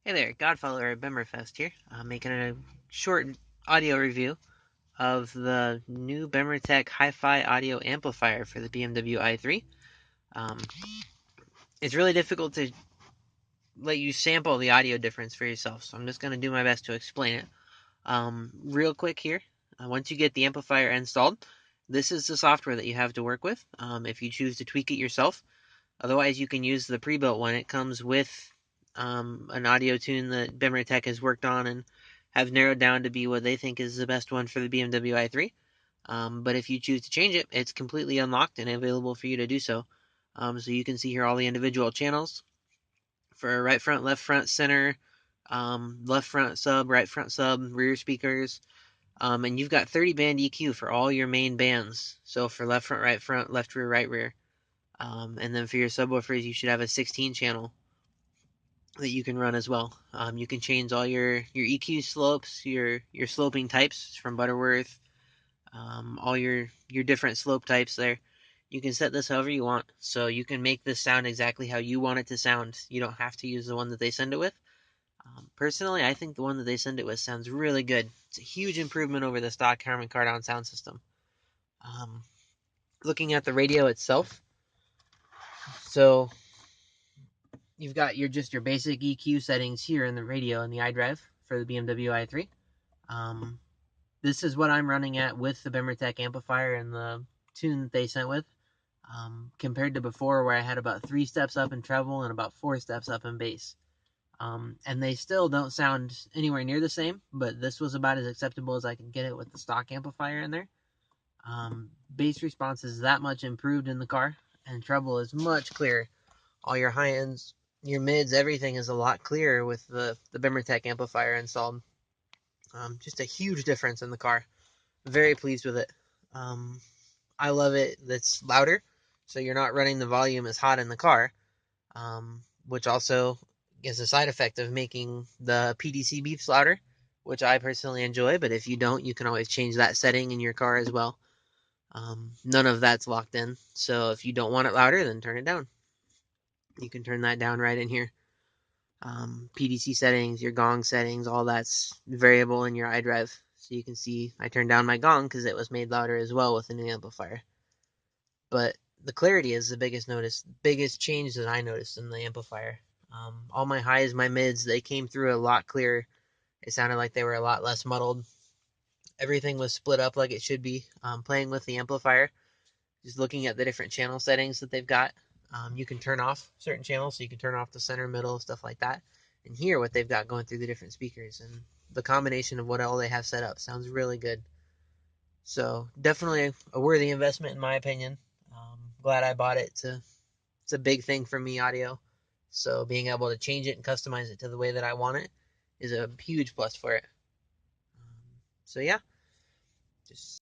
Hey there, Godfather at Bimmerfest here, making a short audio review of the new Bimmertech HiFi audio amplifier for the BMW i3. Um, it's really difficult to let you sample the audio difference for yourself, so I'm just going to do my best to explain it. Real quick here, once you get the amplifier installed, this is the software that you have to work with if you choose to tweak it yourself. Otherwise, you can use the pre-built one. It comes with an audio tune that Bimmertech has worked on and have narrowed down to be what they think is the best one for the BMW i3. But if you choose to change it, it's completely unlocked and available for you to do so. So you can see here all the individual channels for right front, left front, center, left front sub, right front sub, rear speakers. And you've got 30 band EQ for all your main bands. So for left front, left rear, right rear. And then for your subwoofers, you should have a 16 channel that you can run as well. You can change all your EQ slopes, your sloping types from Butterworth, all your different slope types there. You can set this however you want, so you can make this sound exactly how you want it to sound. You don't have to use the one that they send it with. Personally, I think the one that they send it with sounds really good. It's a huge improvement over the stock Harman Kardon sound system. Um, Looking at the radio itself, so you've got your basic EQ settings here in the radio and the iDrive for the BMW i3. This is what I'm running at with the Bimmertech amplifier and the tune that they sent with. Compared to before where I had about 3 steps up in treble and about 4 steps up in bass. And they still don't sound anywhere near the same, but this was about as acceptable as I could get it with the stock amplifier in there. Bass response is that much improved in the car, and treble is much clearer. All your high ends, your mids, everything is a lot clearer with the Bimmertech amplifier installed. Just a huge difference in the car. Very pleased with it. I love it that's louder, so you're not running the volume as hot in the car, which also is a side effect of making the PDC beeps louder, which I personally enjoy, but if you don't, you can always change that setting in your car as well. None of that's locked in, so if you don't want it louder, then turn it down. You can turn that down right in here. PDC settings, your gong settings, all that's variable in your iDrive. So you can see I turned down my gong because it was made louder as well with the new amplifier. But the clarity is the biggest change that I noticed in the amplifier. All my highs, my mids, they came through a lot clearer. It sounded like they were a lot less muddled. Everything was split up like it should be. Playing with the amplifier, just looking at the different channel settings that they've got. You can turn off certain channels, so you can turn off the center, middle, stuff like that, and hear what they've got going through the different speakers. And the combination of what all they have set up sounds really good. So definitely a worthy investment in my opinion. Glad I bought it. It's a big thing for me, audio. So being able to change it and customize it to the way that I want it is a huge plus for it. So yeah, just